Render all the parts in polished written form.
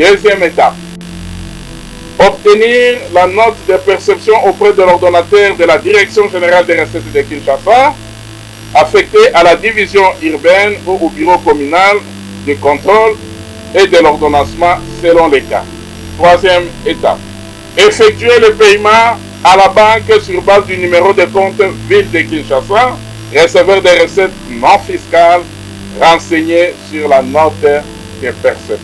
Deuxième étape. Obtenir la note de perception auprès de l'ordonnateur de la Direction générale des recettes de Kinshasa, affecté à la division urbaine ou au bureau communal de contrôle et de l'ordonnancement selon les cas. Troisième étape. Effectuer le paiement à la banque sur base du numéro de compte ville de Kinshasa, receveur des recettes non fiscales renseigné sur la note de perception.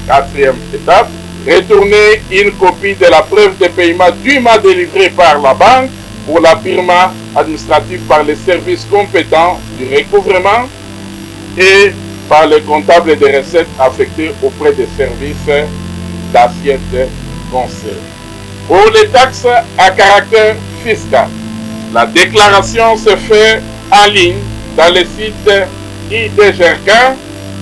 Quatrième étape. Retourner une copie de la preuve de paiement dûment délivrée par la banque pour la firma administrative par les services compétents du recouvrement et par le comptable des recettes affectées auprès des services d'assiette conseil. Pour les taxes à caractère fiscal, la déclaration se fait en ligne dans le site IDGRK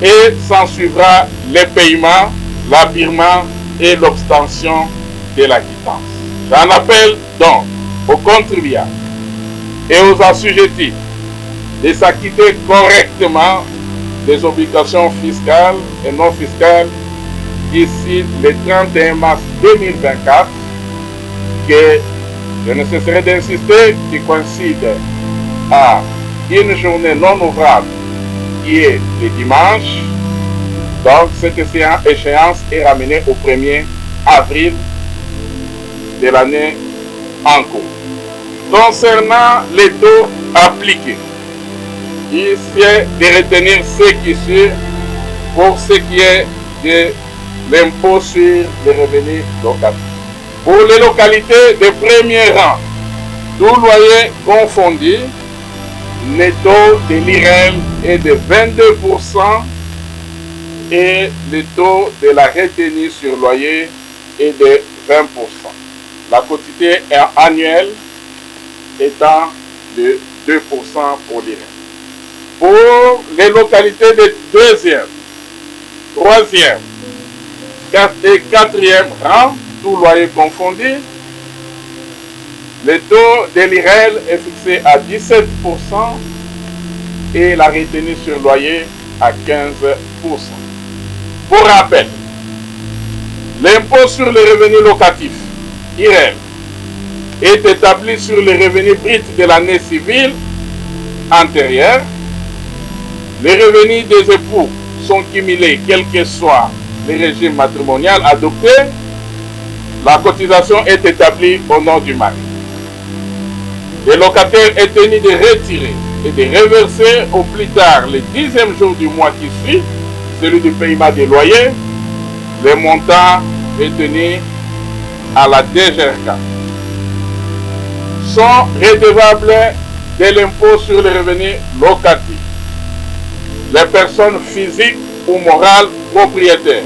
et s'en suivra les paiements, l'habillement et l'obtention de la quittance. J'en appelle donc aux contribuables et aux assujettis de s'acquitter correctement des obligations fiscales et non fiscales d'ici le 31 mars 2024, que je ne cesserai d'insister, qui coïncide à une journée non ouvrable qui est le dimanche. Donc, cette échéance est ramenée au 1er avril de l'année en cours. Concernant les taux appliqués, il est de retenir ce qui suit pour ce qui est de l'impôt sur les revenus locatifs. Pour les localités de premier rang, tout loyer confondu, le taux de l'IREL est de 22% et le taux de la retenue sur loyer est de 20%. La quotité annuelle étant de 2% pour l'IREL. Pour les localités de deuxième, troisième et quatrième rang, tout loyer confondu, le taux de l'IREL est fixé à 17% et la retenue sur loyer à 15%. Pour rappel, l'impôt sur les revenus locatifs, IREL, est établi sur les revenus bruts de l'année civile antérieure. Les revenus des époux sont cumulés, quel que soit le régime matrimonial adopté. La cotisation est établie au nom du mari. Le locataire est tenu de retirer et de reverser au plus tard le 10e jour du mois qui suit, celui du paiement des loyers, le montant retenu à la DGRK. Sont redevables de l'impôt sur les revenus locatifs les personnes physiques ou morales propriétaires,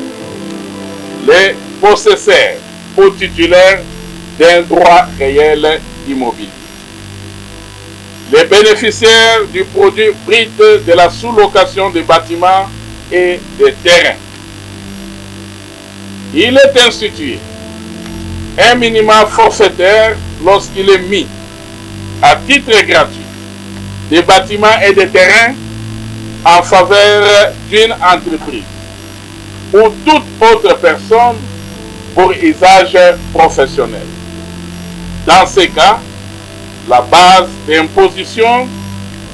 les possesseurs ou titulaires d'un droit réel immobilier, les bénéficiaires du produit brut de la sous-location des bâtiments et des terrains. Il est institué un minimum forfaitaire lorsqu'il est mis à titre gratuit des bâtiments et des terrains en faveur d'une entreprise ou toute autre personne pour usage professionnel. Dans ces cas, la base d'imposition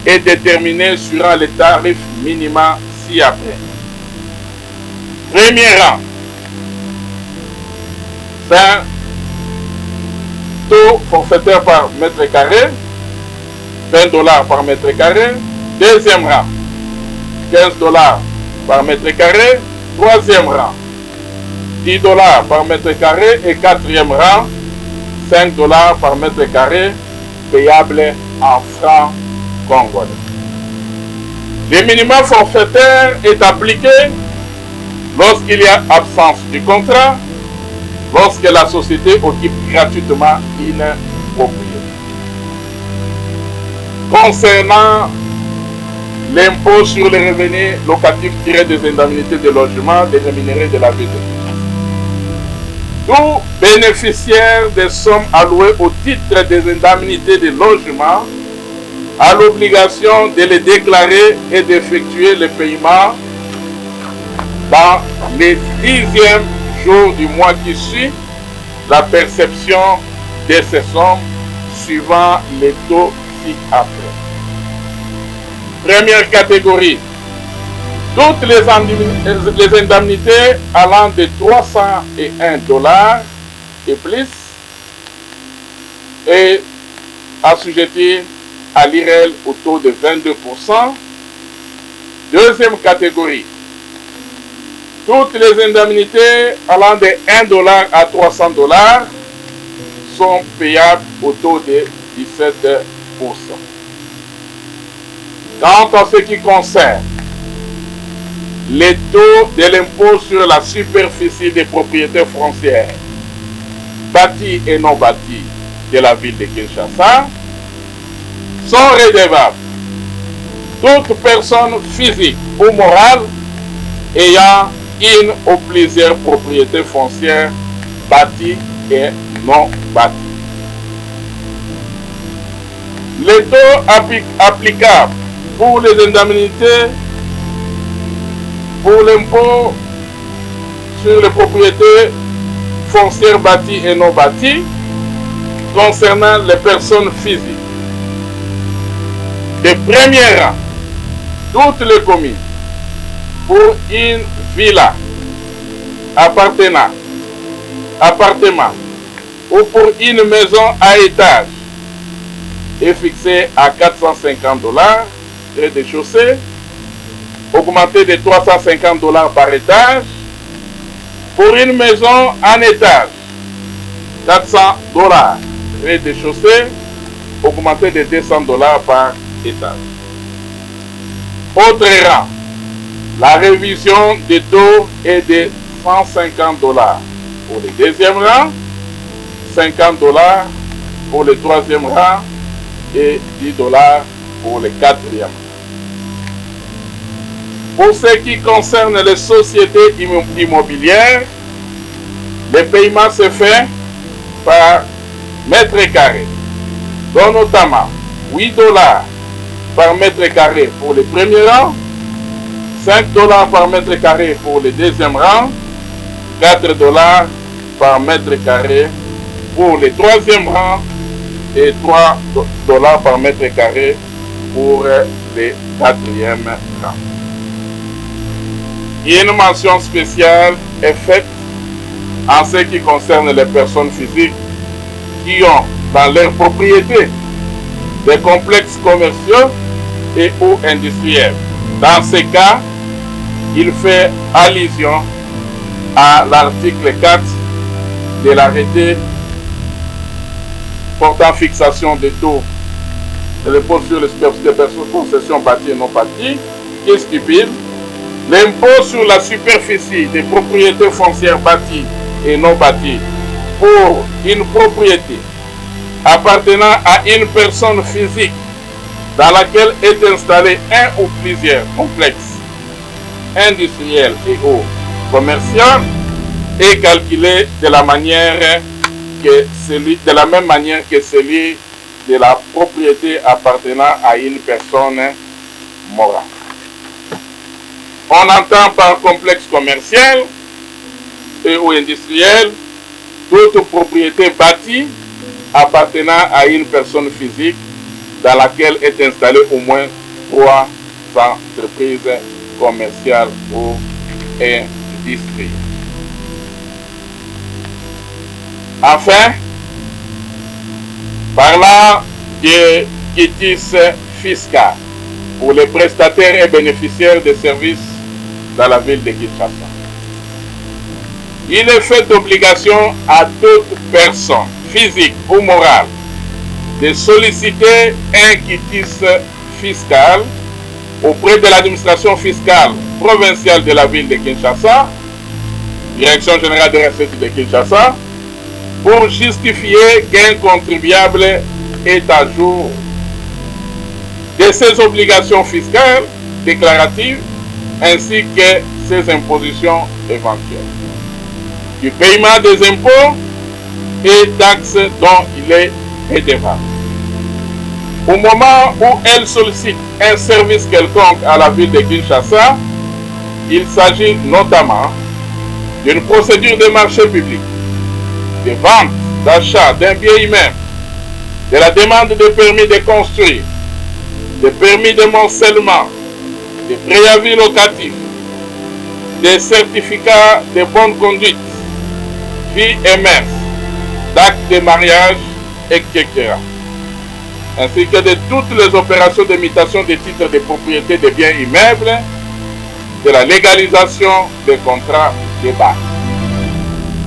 est déterminée sur les tarifs minima ci-après. Premier rang, c'est un taux forfaitaire par mètre carré, 20 $ par mètre carré. Deuxième rang, 15 $ par mètre carré. Troisième rang, 10 $ par mètre carré. Et quatrième rang, 5 $ par mètre carré, payable en francs congolais. Le minimum forfaitaire est appliqué lorsqu'il y a absence du contrat, lorsque la société occupe gratuitement une propriété. Concernant l'impôt sur les revenus locatifs tirés des indemnités de logement des rémunérés de la ville de Kinshasa, tout bénéficiaire des sommes allouées au titre des indemnités de logement a l'obligation de les déclarer et d'effectuer le paiement dans les 10e jour du mois qui suit la perception de ces sommes suivant les taux ci-après. Première catégorie, toutes les indemnités allant de 301 $ et plus et assujetties à l'IREL au taux de 22%. Deuxième catégorie, toutes les indemnités allant de 1 $ à 300 $ sont payables au taux de 17%. Quant à ce qui concerne les taux de l'impôt sur la superficie des propriétés foncières bâties et non bâties de la ville de Kinshasa, sont redevables toute personne physique ou morale ayant une ou plusieurs propriétés foncières bâties et non bâties. Les taux applicables pour les indemnités pour l'impôt sur les propriétés foncières bâties et non bâties concernant les personnes physiques. De premier rang, toutes les communes pour une villa, appartement ou pour une maison à étage est fixé à 450 $, rez-de-chaussée, augmenté de 350 $ par étage. Pour une maison en étage, 400 $, rez-de-chaussée, augmenté de 200 $ par étage. Autre rang, la révision des taux est de 150 $ pour le deuxième rang, 50 $ pour le troisième rang et 10 $ pour le quatrième. Pour ce qui concerne les sociétés immobilières, le paiement se fait par mètre carré, dont notamment 8 $ par mètre carré pour le premier rang, 5 $ par mètre carré pour le deuxième rang, 4 $ par mètre carré pour le troisième rang et 3 $ par mètre carré pour le quatrième rang. Une mention spéciale est faite en ce qui concerne les personnes physiques qui ont dans leur propriété des complexes commerciaux et ou industriels. Dans ce cas, il fait allusion à l'article 4 de l'arrêté portant fixation des taux de l'impôt sur les superficies des personnes concessions bâties et non bâties, qui stipule l'impôt sur la superficie des propriétés foncières bâties et non bâties pour une propriété appartenant à une personne physique dans laquelle est installé un ou plusieurs complexes industriels et ou commerciaux est calculé de la même manière que celui de la propriété appartenant à une personne morale. On entend par complexe commercial et ou industriel toute propriété bâtie appartenant à une personne physique dans laquelle est installée au moins 3 entreprises commerciales ou industrielles. Enfin, parlant de quitus fiscal pour les prestataires et bénéficiaires des services dans la ville de Kinshasa. Il est fait d'obligation à toute personne, physique ou morale, de solliciter un quitus fiscal auprès de l'administration fiscale provinciale de la ville de Kinshasa, Direction générale des recettes de Kinshasa, pour justifier qu'un contribuable est à jour de ses obligations fiscales déclaratives ainsi que ses impositions éventuelles, du paiement des impôts et taxes dont il est redevable. Au moment où elle sollicite un service quelconque à la ville de Kinshasa, il s'agit notamment d'une procédure de marché public, de vente, d'achat d'un bien immeuble, de la demande de permis de construire, de permis de morcellement, de préavis locatifs, des certificats de bonne conduite, vie et mœurs, d'actes de mariage, etc. Ainsi que de toutes les opérations d'imitation des titres de propriété des biens immeubles, de la légalisation des contrats de bail.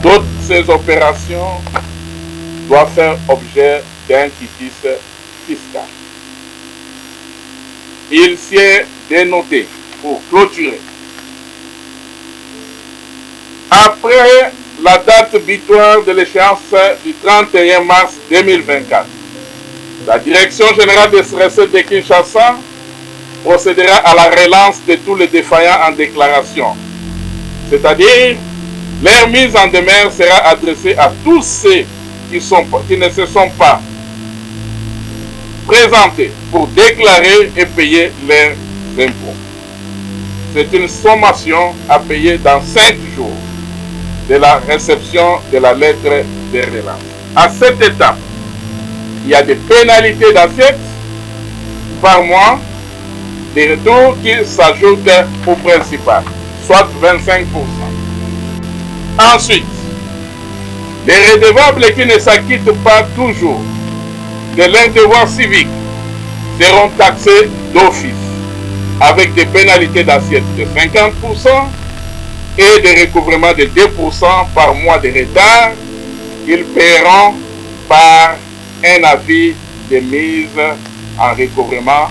Toutes ces opérations doivent faire objet d'un quitus fiscal. Il s'y est dénoté pour clôturer. Après la date butoir de l'échéance du 31 mars 2024, la Direction générale des recettes de Kinshasa procédera à la relance de tous les défaillants en déclaration. C'est-à-dire, leur mise en demeure sera adressée à tous ceux qui ne se sont pas présentés pour déclarer et payer leurs impôts. C'est une sommation à payer dans 5 jours de la réception de la lettre de relance. À cette étape, il y a des pénalités d'assiette par mois, des retours qui s'ajoutent au principal, soit 25%. Ensuite, les redevables qui ne s'acquittent pas toujours de leurs devoirs civiques seront taxés d'office avec des pénalités d'assiette de 50% et des recouvrements de 2% par mois de retard qu'ils paieront par un avis de mise en recouvrement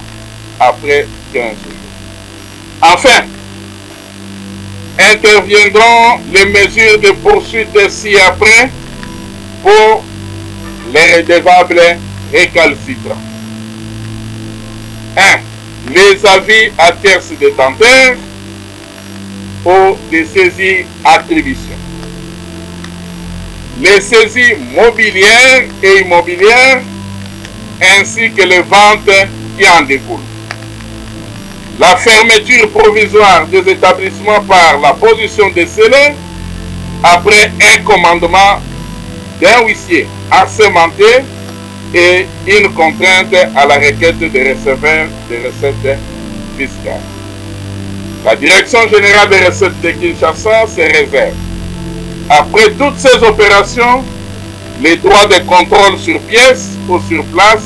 après 15 jours. Enfin, interviendront les mesures de poursuite ci-après pour les redevables récalcitrants. 1. Les avis à tierce détenteur ou des saisies attributions. Les saisies mobilières et immobilières ainsi que les ventes qui en découlent. La fermeture provisoire des établissements par la position des scellés après un commandement d'un huissier assermenté et une contrainte à la requête des receveurs des recettes fiscales. La Direction générale des recettes de Kinshasa se réserve, après toutes ces opérations, les droits de contrôle sur pièce ou sur place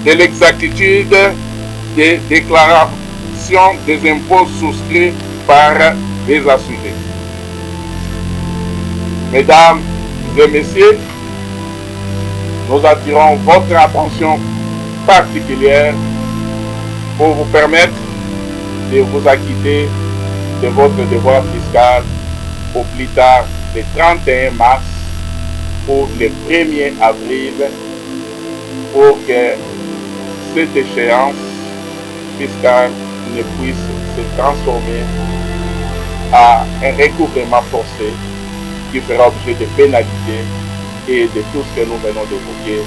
de l'exactitude des déclarations des impôts souscrits par les assurés. Mesdames et messieurs, nous attirons votre attention particulière pour vous permettre de vous acquitter de votre devoir fiscal au plus tard le 31 mars ou le 1er avril pour que cette échéance fiscale ne puisse se transformer à un recouvrement forcé qui fera objet de pénalités et de tout ce que nous venons d'évoquer.